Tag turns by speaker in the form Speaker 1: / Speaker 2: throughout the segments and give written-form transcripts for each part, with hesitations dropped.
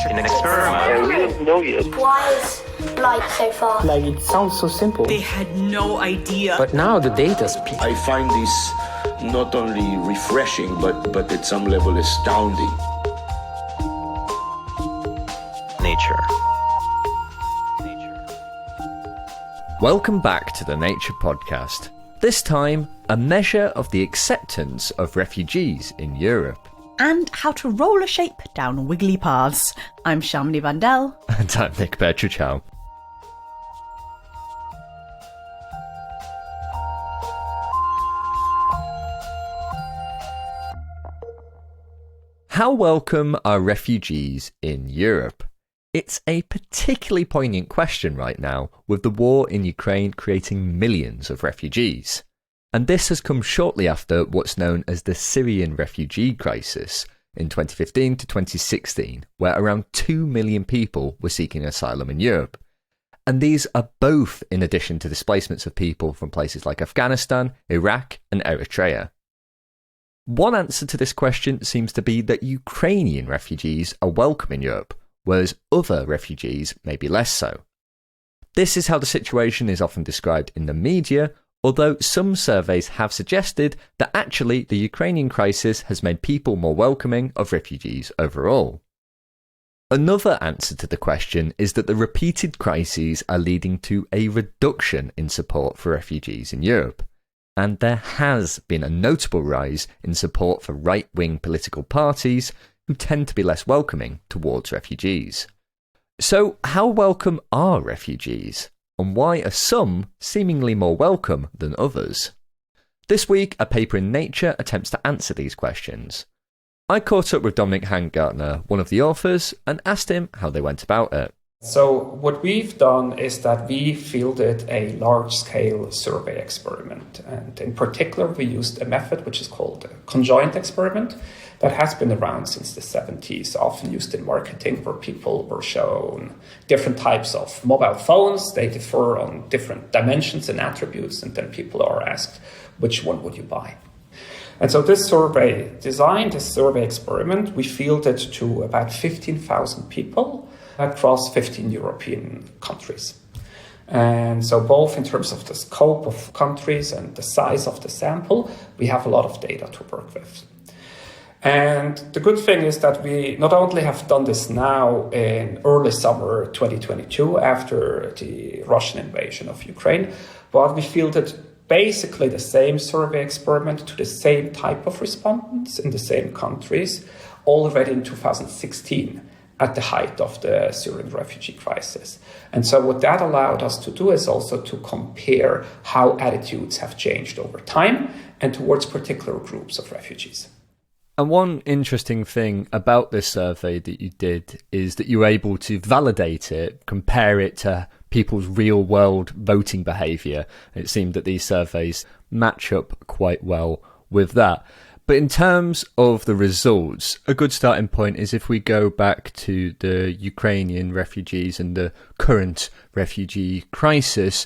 Speaker 1: an experiment.
Speaker 2: We don't know yet.
Speaker 3: Why is light so fast?
Speaker 4: Like, it sounds so simple.
Speaker 5: They had no idea.
Speaker 4: But now the data speaks.
Speaker 2: I find this not only refreshing, but at some level astounding.
Speaker 1: Nature.
Speaker 6: Welcome back to the Nature Podcast. This time, a measure of the acceptance of refugees in Europe.
Speaker 7: And how to roller shape down wiggly paths. I'm Shamini Vandel.
Speaker 6: And I'm Nick Bertruchow. How welcome are refugees in Europe? It's a particularly poignant question right now, with the war in Ukraine creating millions of refugees. And this has come shortly after what's known as the Syrian refugee crisis in 2015 to 2016, where around 2 million people were seeking asylum in Europe. And these are both in addition to displacements of people from places like Afghanistan, Iraq, and Eritrea. One answer to this question seems to be that Ukrainian refugees are welcome in Europe, whereas other refugees may be less so. This is how the situation is often described in the media, although some surveys have suggested that actually the Ukrainian crisis has made people more welcoming of refugees overall. Another answer to the question is that the repeated crises are leading to a reduction in support for refugees in Europe, and there has been a notable rise in support for right-wing political parties who tend to be less welcoming towards refugees. So, how welcome are refugees? And why are some seemingly more welcome than others? This week, a paper in Nature attempts to answer these questions. I caught up with Dominik Hangartner, one of the authors, and asked him how they went about it.
Speaker 8: So what we've done is that we fielded a large-scale survey experiment. And in particular, we used a method which is called a conjoint experiment that has been around since the 70s, often used in marketing, where people were shown different types of mobile phones. They differ on different dimensions and attributes, and then people are asked, which one would you buy? And so this survey experiment, we fielded to about 15,000 people across 15 European countries. And so both in terms of the scope of countries and the size of the sample, we have a lot of data to work with. And the good thing is that we not only have done this now in early summer 2022 after the Russian invasion of Ukraine, but we fielded basically the same survey experiment to the same type of respondents in the same countries already in 2016 at the height of the Syrian refugee crisis. And so what that allowed us to do is also to compare how attitudes have changed over time and towards particular groups of refugees.
Speaker 6: And one interesting thing about this survey that you did is that you were able to validate it, compare it to people's real-world voting behaviour. It seemed that these surveys match up quite well with that. But in terms of the results, a good starting point is if we go back to the Ukrainian refugees and the current refugee crisis.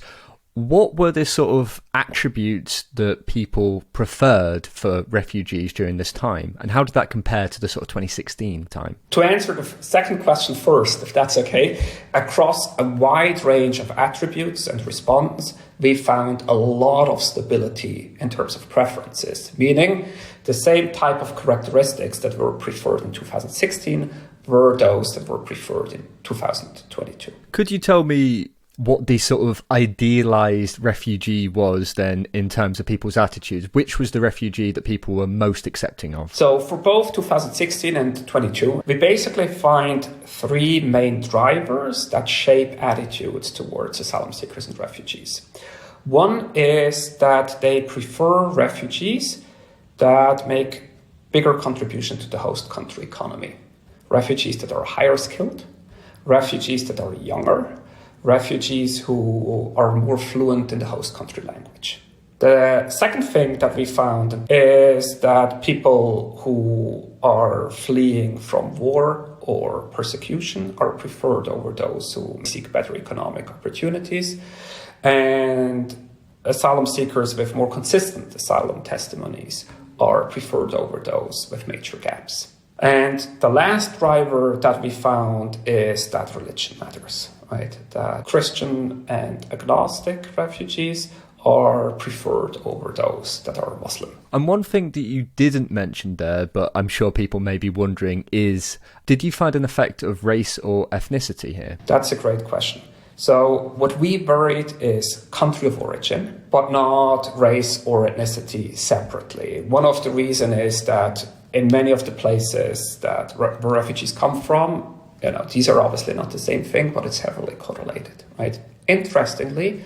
Speaker 6: What were the sort of attributes that people preferred for refugees during this time? And how did that compare to the sort of 2016 time?
Speaker 8: To answer the second question first, if that's okay, across a wide range of attributes and respondents, we found a lot of stability in terms of preferences, meaning the same type of characteristics that were preferred in 2016 were those that were preferred in 2022.
Speaker 6: Could you tell me what the sort of idealised refugee was then in terms of people's attitudes? Which was the refugee that people were most accepting of?
Speaker 8: So for both 2016 and 22, we basically find three main drivers that shape attitudes towards asylum seekers and refugees. One is that they prefer refugees that make bigger contribution to the host country economy. Refugees that are higher skilled, refugees that are younger, refugees who are more fluent in the host country language. The second thing that we found is that people who are fleeing from war or persecution are preferred over those who seek better economic opportunities. And asylum seekers with more consistent asylum testimonies are preferred over those with major gaps. And the last driver that we found is that religion matters, right? That Christian and agnostic refugees are preferred over those that are Muslim.
Speaker 6: And one thing that you didn't mention there, but I'm sure people may be wondering, is did you find an effect of race or ethnicity here?
Speaker 8: That's a great question. So what we buried is country of origin, but not race or ethnicity separately. One of the reasons is that in many of the places that where refugees come from, these are obviously not the same thing, but it's heavily correlated, right? Interestingly,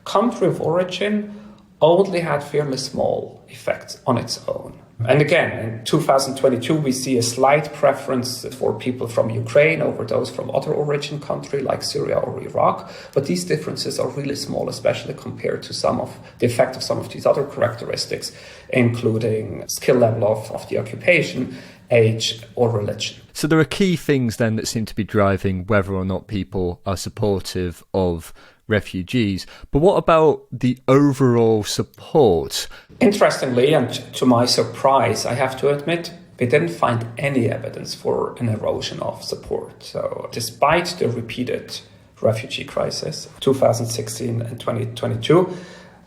Speaker 8: country of origin only had fairly small effects on its own. And again, in 2022, we see a slight preference for people from Ukraine over those from other origin country like Syria or Iraq. But these differences are really small, especially compared to some of the effect of some of these other characteristics, including skill level of the occupation, age, or religion.
Speaker 6: So there are key things then that seem to be driving whether or not people are supportive of refugees. But what about the overall support?
Speaker 8: Interestingly, and to my surprise, I have to admit, we didn't find any evidence for an erosion of support. So despite the repeated refugee crisis, 2016 and 2022,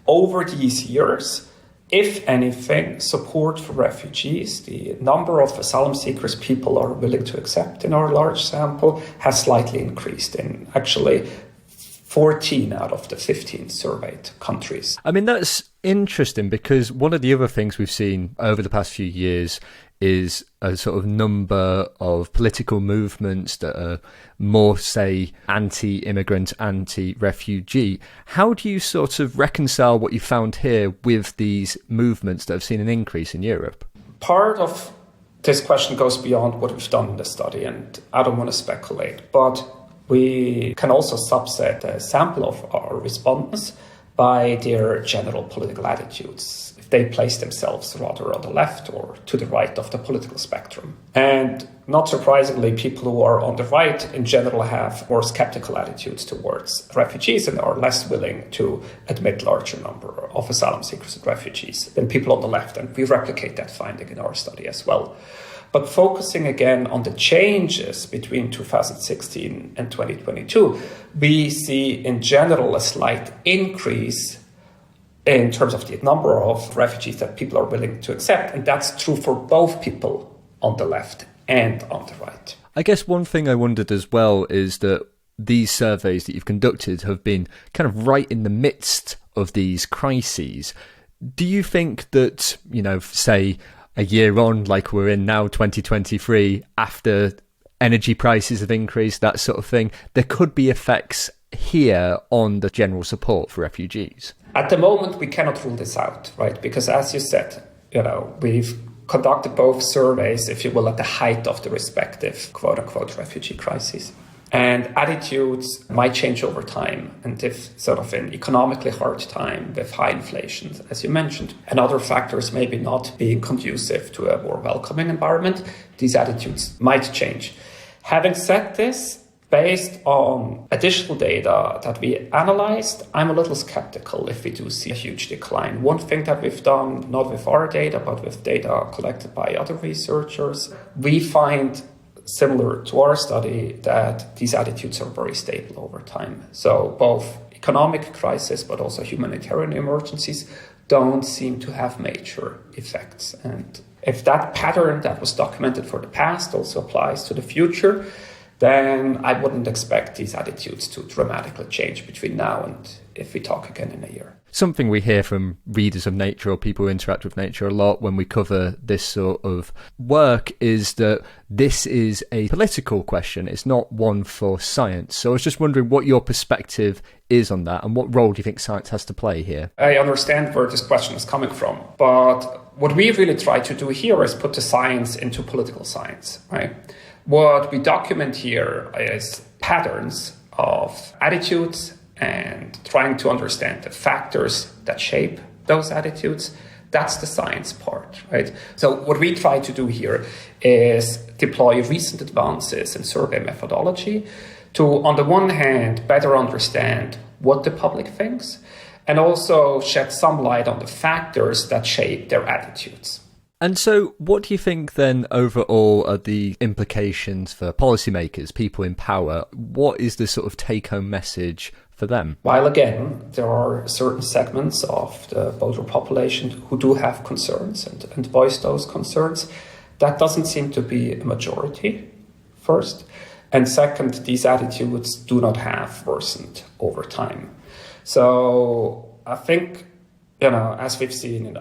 Speaker 8: over these years, if anything, support for refugees, the number of asylum seekers people are willing to accept in our large sample, has slightly increased in actually 14 out of the 15 surveyed countries.
Speaker 6: I mean, that's interesting because one of the other things we've seen over the past few years is a sort of number of political movements that are more, say, anti-immigrant, anti-refugee. How do you sort of reconcile what you found here with these movements that have seen an increase in Europe?
Speaker 8: Part of this question goes beyond what we've done in the study, and I don't want to speculate, but we can also subset a sample of our respondents by their general political attitudes, if they place themselves rather on the left or to the right of the political spectrum. And not surprisingly, people who are on the right in general have more skeptical attitudes towards refugees and are less willing to admit larger number of asylum seekers and refugees than people on the left. And we replicate that finding in our study as well. But focusing again on the changes between 2016 and 2022, we see in general a slight increase in terms of the number of refugees that people are willing to accept. And that's true for both people on the left and on the right.
Speaker 6: I guess one thing I wondered as well is that these surveys that you've conducted have been kind of right in the midst of these crises. Do you think that, say, a year on, like we're in now, 2023, after energy prices have increased, that sort of thing, there could be effects here on the general support for refugees?
Speaker 8: At the moment, we cannot rule this out, right? Because as you said, we've conducted both surveys, if you will, at the height of the respective quote-unquote refugee crises. And attitudes might change over time. And if sort of an economically hard time with high inflation, as you mentioned, and other factors maybe not being conducive to a more welcoming environment, these attitudes might change. Having said this, based on additional data that we analyzed, I'm a little skeptical if we do see a huge decline. One thing that we've done, not with our data, but with data collected by other researchers, we find similar to our study that these attitudes are very stable over time. So both economic crisis but also humanitarian emergencies don't seem to have major effects. And if that pattern that was documented for the past also applies to the future, then I wouldn't expect these attitudes to dramatically change between now and if we talk again in a year.
Speaker 6: Something we hear from readers of Nature or people who interact with Nature a lot when we cover this sort of work is that this is a political question. It's not one for science. So I was just wondering what your perspective is on that and what role do you think science has to play here?
Speaker 8: I understand where this question is coming from, but what we really try to do here is put the science into political science, right? What we document here is patterns of attitudes and trying to understand the factors that shape those attitudes. That's the science part, right? So what we try to do here is deploy recent advances in survey methodology to, on the one hand, better understand what the public thinks and also shed some light on the factors that shape their attitudes.
Speaker 6: And so what do you think then overall are the implications for policymakers, people in power? What is the sort of take-home message for them?
Speaker 8: While again, there are certain segments of the voter population who do have concerns and voice those concerns, that doesn't seem to be a majority, first. And second, these attitudes do not have worsened over time. So I think, as we've seen in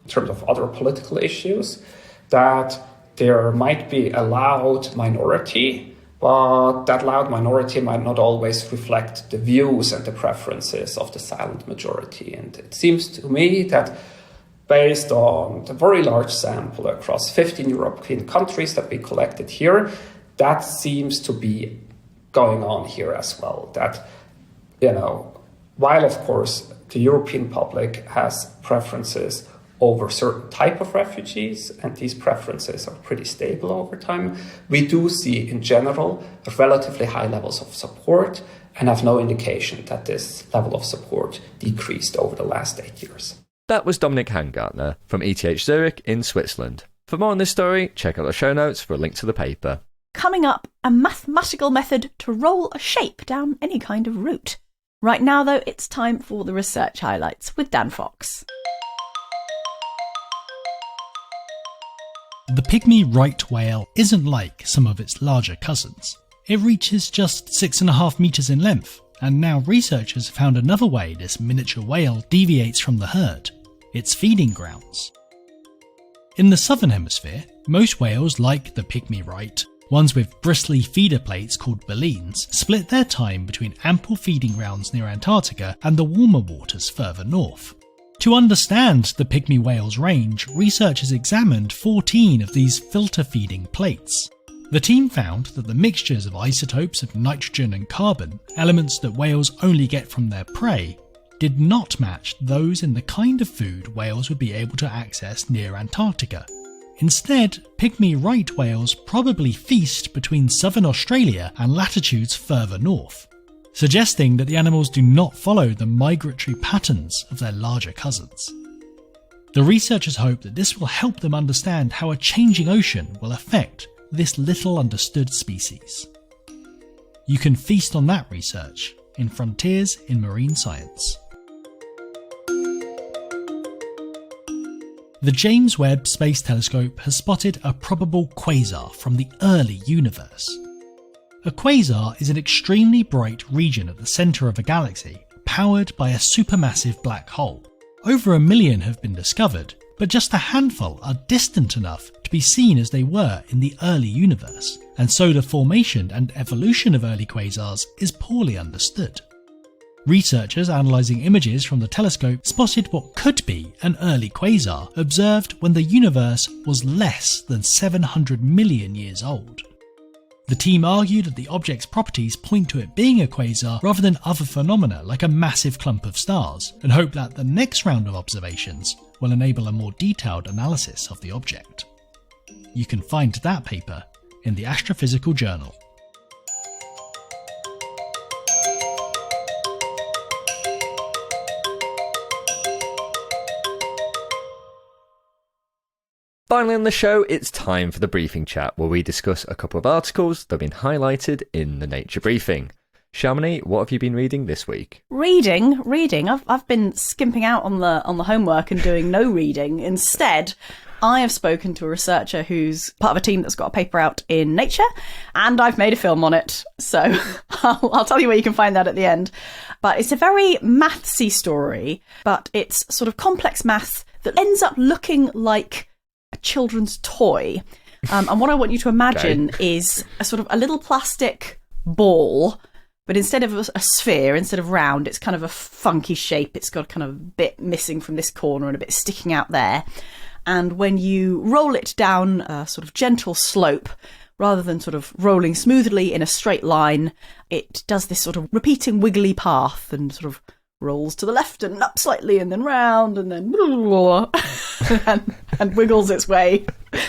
Speaker 8: terms of other political issues, that there might be a loud minority, but that loud minority might not always reflect the views and the preferences of the silent majority. And it seems to me that based on the very large sample across 15 European countries that we collected here, that seems to be going on here as well. That, while of course the European public has preferences over certain type of refugees, and these preferences are pretty stable over time, we do see in general relatively high levels of support and have no indication that this level of support decreased over the last 8 years.
Speaker 6: That was Dominik Hangartner from ETH Zurich in Switzerland. For more on this story, check out the show notes for a link to the paper.
Speaker 7: Coming up, a mathematical method to roll a shape down any kind of route. Right now, though, it's time for the research highlights with Dan Fox.
Speaker 9: The pygmy right whale isn't like some of its larger cousins. It reaches just 6.5 meters in length, and now researchers have found another way this miniature whale deviates from the herd: its feeding grounds. In the southern hemisphere, most whales, like the pygmy right, ones with bristly feeder plates called ballenes, split their time between ample feeding grounds near Antarctica and the warmer waters further north. To understand the pygmy whale's range, researchers examined 14 of these filter-feeding plates. The team found that the mixtures of isotopes of nitrogen and carbon, elements that whales only get from their prey, did not match those in the kind of food whales would be able to access near Antarctica. Instead, pygmy right whales probably feast between southern Australia and latitudes further north, suggesting that the animals do not follow the migratory patterns of their larger cousins. The researchers hope that this will help them understand how a changing ocean will affect this little understood species. You can feast on that research in Frontiers in Marine Science. The James Webb Space Telescope has spotted a probable quasar from the early universe. A quasar is an extremely bright region at the centre of a galaxy, powered by a supermassive black hole. Over 1 million have been discovered, but just a handful are distant enough to be seen as they were in the early universe, and so the formation and evolution of early quasars is poorly understood. Researchers analysing images from the telescope spotted what could be an early quasar observed when the universe was less than 700 million years old. The team argued that the object's properties point to it being a quasar rather than other phenomena like a massive clump of stars, and hope that the next round of observations will enable a more detailed analysis of the object. You can find that paper in the Astrophysical Journal.
Speaker 6: Finally on the show, it's time for the briefing chat, where we discuss a couple of articles that have been highlighted in the Nature Briefing. Shamini, what have you been reading this week?
Speaker 7: Reading. I've been skimping out on the homework and doing no reading. Instead, I have spoken to a researcher who's part of a team that's got a paper out in Nature, and I've made a film on it. So I'll tell you where you can find that at the end. But it's a very mathsy story, but it's sort of complex maths that ends up looking like a children's toy. And what I want you to imagine is a sort of a little plastic ball, but instead of a sphere, instead of round, it's kind of a funky shape. It's got kind of a bit missing from this corner and a bit sticking out there. And when you roll it down a sort of gentle slope, rather than sort of rolling smoothly in a straight line, it does this sort of repeating wiggly path and sort of rolls to the left and up slightly and then round and then and wiggles its way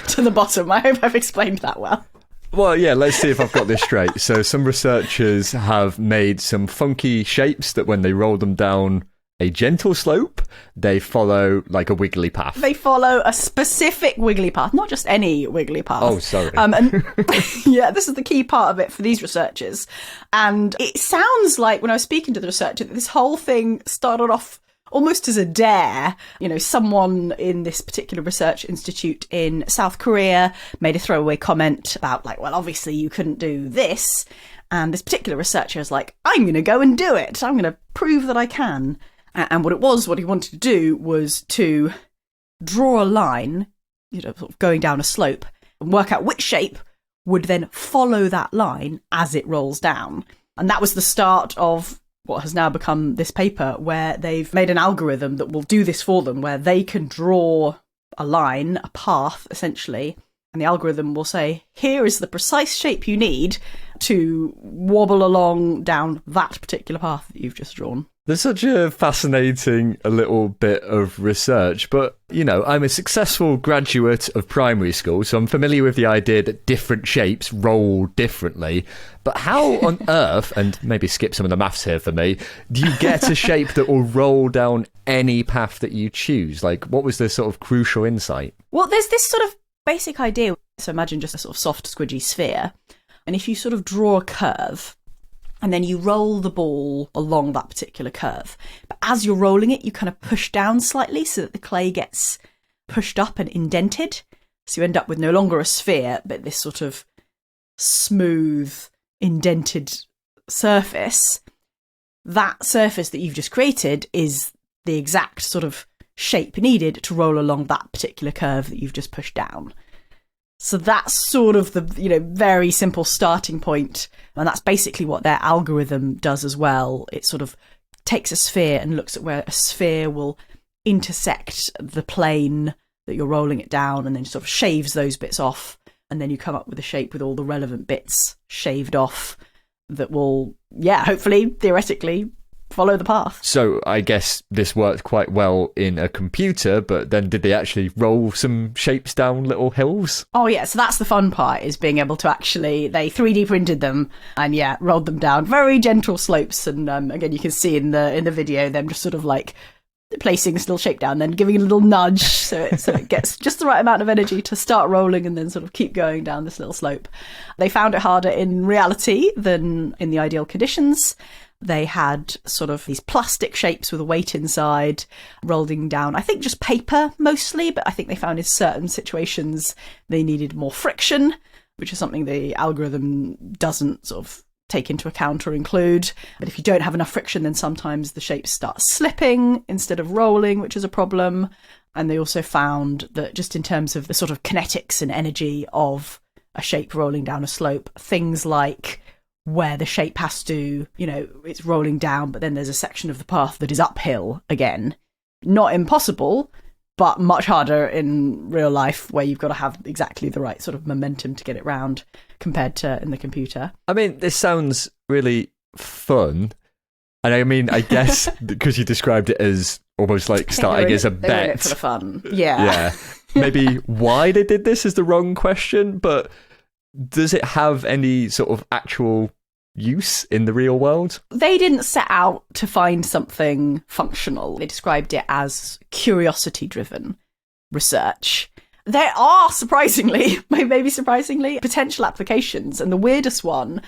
Speaker 7: to the bottom. I hope I've explained that well.
Speaker 6: Well, yeah, let's see if I've got this straight. So some researchers have made some funky shapes that when they roll them down a gentle slope, they follow like a wiggly path.
Speaker 7: They follow a specific wiggly path, not just any wiggly path.
Speaker 6: Oh, sorry.
Speaker 7: And yeah, this is the key part of it for these researchers. And it sounds like when I was speaking to the researcher, that this whole thing started off almost as a dare. You know, someone in this particular research institute in South Korea made a throwaway comment about like, well, obviously you couldn't do this. And this particular researcher is like, I'm going to go and do it. I'm going to prove that I can. And what he wanted to do was to draw a line, you know, sort of going down a slope, and work out which shape would then follow that line as it rolls down. And that was the start of what has now become this paper, where they've made an algorithm that will do this for them, where they can draw a line, a path, essentially, and the algorithm will say, here is the precise shape you need to wobble along down that particular path that you've just drawn.
Speaker 6: There's such a fascinating little bit of research, but, you know, I'm a successful graduate of primary school, so I'm familiar with the idea that different shapes roll differently. But how on earth, and maybe skip some of the maths here for me, do you get a shape that will roll down any path that you choose? Like, what was the sort of crucial insight?
Speaker 7: Well, there's this sort of basic idea. So imagine just a sort of soft, squidgy sphere. And if you sort of draw a curve, and then you roll the ball along that particular curve. But as you're rolling it, you kind of push down slightly so that the clay gets pushed up and indented. So you end up with no longer a sphere, but this sort of smooth, indented surface. That surface that you've just created is the exact sort of shape needed to roll along that particular curve that you've just pushed down. So that's sort of the, you know, very simple starting point. And that's basically what their algorithm does as well. It sort of takes a sphere and looks at where a sphere will intersect the plane that you're rolling it down, and then sort of shaves those bits off. And then you come up with a shape with all the relevant bits shaved off that will, yeah, hopefully, theoretically, follow the path.
Speaker 6: So I guess this worked quite well in a computer, but then did they actually roll some shapes down little hills?
Speaker 7: Oh yeah, so that's the fun part, is being able to actually, they 3D printed them and yeah, rolled them down very gentle slopes. And again, you can see in the video them just sort of like placing this little shape down, then giving it a little nudge so it gets just the right amount of energy to start rolling and then sort of keep going down this little slope. They found it harder in reality than in the ideal conditions. They had sort of these plastic shapes with a weight inside, rolling down, I think just paper mostly, but I think they found in certain situations they needed more friction, which is something the algorithm doesn't sort of take into account or include. But if you don't have enough friction, then sometimes the shapes start slipping instead of rolling, which is a problem. And they also found that just in terms of the sort of kinetics and energy of a shape rolling down a slope, things like where the shape has to, you know, it's rolling down, but then there's a section of the path that is uphill again. Not impossible, but much harder in real life, where you've got to have exactly the right sort of momentum to get it round compared to in the computer.
Speaker 6: I mean, this sounds really fun. And I mean, I guess because you described it as almost like starting as a bet.
Speaker 7: They were in it for the fun. Yeah.
Speaker 6: Yeah. Maybe why they did this is the wrong question, but does it have any sort of actual use in the real world?
Speaker 7: They didn't set out to find something functional. They described it as curiosity-driven research. There are, surprisingly, maybe surprisingly, potential applications. And the weirdest one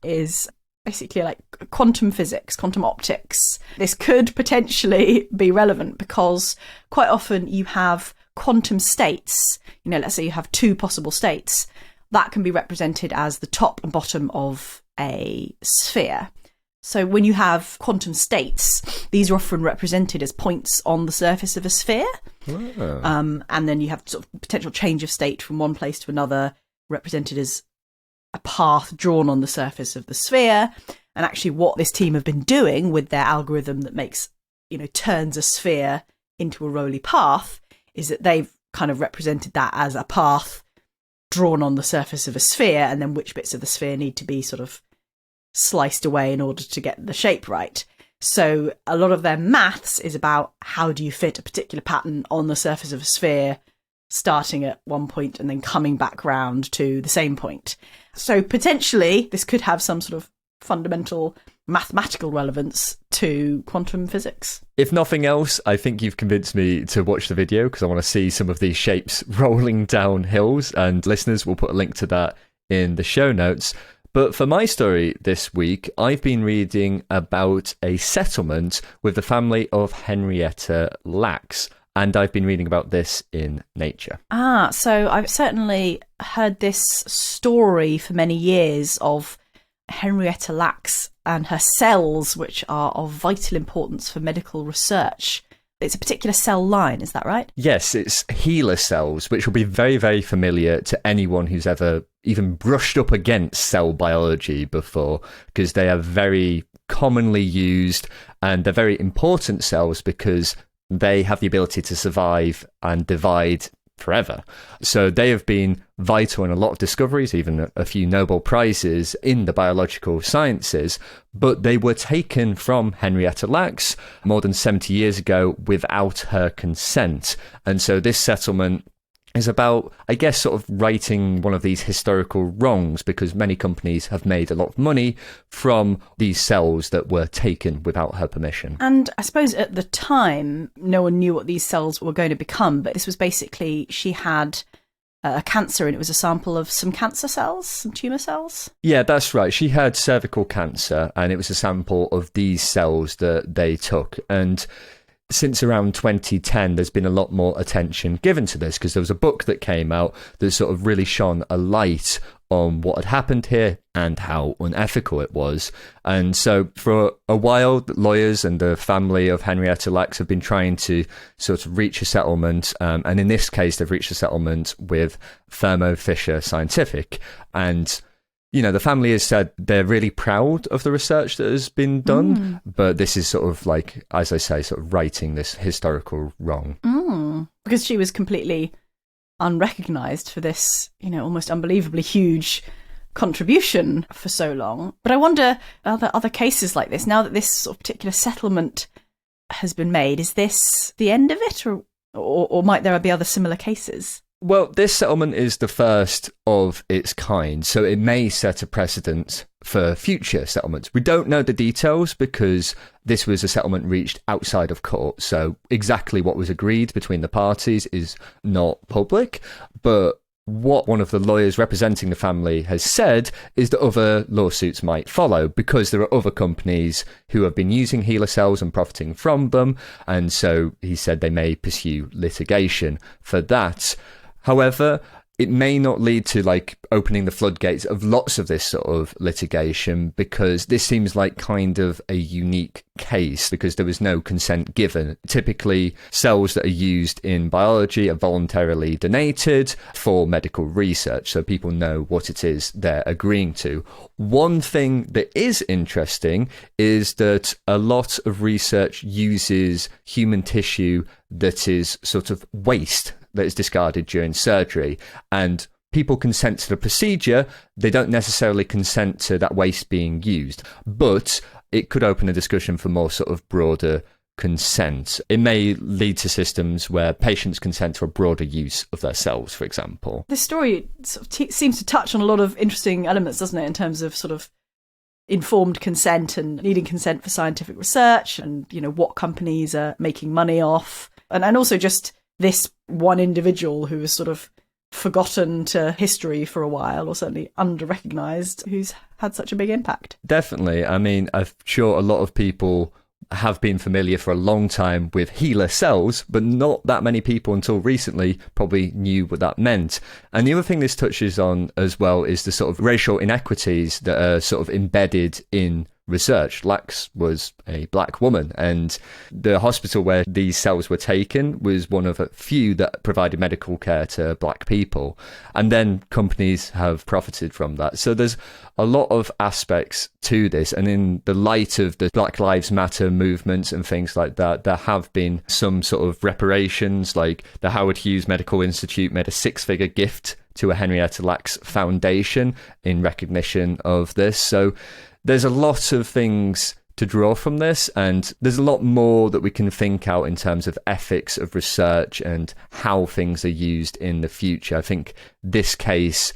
Speaker 7: is basically like quantum physics, quantum optics. This could potentially be relevant because quite often you have quantum states. You know, let's say you have two possible states. That can be represented as the top and bottom of a sphere. So when you have quantum states, these are often represented as points on the surface of a sphere.
Speaker 6: Oh.
Speaker 7: And then you have sort of potential change of state from one place to another, represented as a path drawn on the surface of the sphere. And actually what this team have been doing with their algorithm that makes, you know, turns a sphere into a rolly path is that they've kind of represented that as a path drawn on the surface of a sphere, and then which bits of the sphere need to be sort of sliced away in order to get the shape right. So a lot of their maths is about how do you fit a particular pattern on the surface of a sphere, starting at one point and then coming back round to the same point. So potentially this could have some sort of fundamental mathematical relevance to quantum physics.
Speaker 6: If nothing else, I think you've convinced me to watch the video because I want to see some of these shapes rolling down hills, and listeners will put a link to that in the show notes. But for my story this week, I've been reading about a settlement with the family of Henrietta Lacks, and I've been reading about this in Nature.
Speaker 7: So I've certainly heard this story for many years of Henrietta Lacks and her cells, which are of vital importance for medical research. It's a particular cell line, is that right?
Speaker 6: Yes, it's HeLa cells, which will be very, very familiar to anyone who's ever even brushed up against cell biology before, because they are very commonly used and they're very important cells because they have the ability to survive and divide forever. So they have been vital in a lot of discoveries, even a few Nobel Prizes in the biological sciences, but they were taken from Henrietta Lacks more than 70 years ago without her consent. And so this settlement is about, I guess, sort of righting one of these historical wrongs, because many companies have made a lot of money from these cells that were taken without her permission.
Speaker 7: And I suppose at the time, no one knew what these cells were going to become, but this was basically, she had a cancer and it was a sample of some cancer cells, some tumour cells?
Speaker 6: Yeah, that's right. She had cervical cancer and it was a sample of these cells that they took. And since around 2010, there's been a lot more attention given to this because there was a book that came out that sort of really shone a light on what had happened here and how unethical it was. And so for a while, the lawyers and the family of Henrietta Lacks have been trying to sort of reach a settlement. And in this case, they've reached a settlement with Thermo Fisher Scientific. And you know, the family has said they're really proud of the research that has been done, but this is sort of like, as I say, sort of righting this historical wrong.
Speaker 7: Because she was completely unrecognised for this, you know, almost unbelievably huge contribution for so long. But I wonder, are there other cases like this? Now that this sort of particular settlement has been made, is this the end of it, or might there be other similar cases?
Speaker 6: Well, this settlement is the first of its kind, so it may set a precedent for future settlements. We don't know the details because this was a settlement reached outside of court, so exactly what was agreed between the parties is not public, but what one of the lawyers representing the family has said is that other lawsuits might follow because there are other companies who have been using HeLa cells and profiting from them, and so he said they may pursue litigation for that. However, it may not lead to like opening the floodgates of lots of this sort of litigation because this seems like kind of a unique case because there was no consent given. Typically, cells that are used in biology are voluntarily donated for medical research, so people know what it is they're agreeing to. One thing that is interesting is that a lot of research uses human tissue that is sort of waste that is discarded during surgery, and people consent to the procedure. They don't necessarily consent to that waste being used, but it could open a discussion for more sort of broader consent. It may lead to systems where patients consent to a broader use of their cells, for example.
Speaker 7: This story sort of seems to touch on a lot of interesting elements, doesn't it, in terms of sort of informed consent and needing consent for scientific research and, you know, what companies are making money off, and also just this one individual who was sort of forgotten to history for a while, or certainly under-recognised, who's had such a big impact.
Speaker 6: Definitely. I mean, I'm sure a lot of people have been familiar for a long time with HeLa cells, but not that many people until recently probably knew what that meant. And the other thing this touches on as well is the sort of racial inequities that are sort of embedded in research. Lacks was a black woman, and the hospital where these cells were taken was one of a few that provided medical care to black people, and then companies have profited from that. So there's a lot of aspects to this, and in the light of the Black Lives Matter movements and things like that, there have been some sort of reparations, like the Howard Hughes Medical Institute made a 6-figure gift to a Henrietta Lacks Foundation in recognition of this. So there's a lot of things to draw from this, and there's a lot more that we can think out in terms of ethics of research and how things are used in the future. I think this case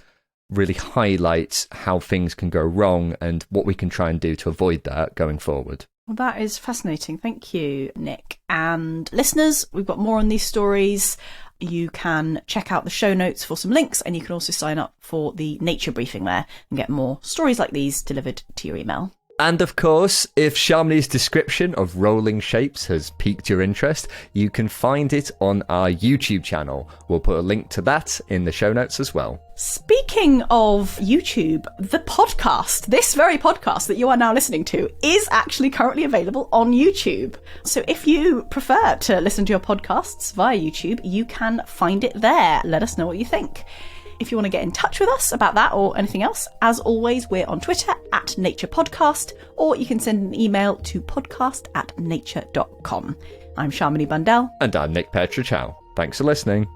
Speaker 6: really highlights how things can go wrong and what we can try and do to avoid that going forward.
Speaker 7: Well, that is fascinating. Thank you, Nick. And listeners, we've got more on these stories. You can check out the show notes for some links, and you can also sign up for the Nature Briefing there and get more stories like these delivered to your email.
Speaker 6: And of course, if Shamini's description of rolling shapes has piqued your interest, you can find it on our YouTube channel. We'll put a link to that in the show notes as well.
Speaker 7: Speaking of YouTube, the podcast, this very podcast that you are now listening to, is actually currently available on YouTube. So if you prefer to listen to your podcasts via YouTube, you can find it there. Let us know what you think. If you want to get in touch with us about that or anything else, as always, we're on Twitter @NaturePodcast, or you can send an email to podcast@nature.com. I'm Shamini Bundell.
Speaker 6: And I'm Nick Petrochow. Thanks for listening.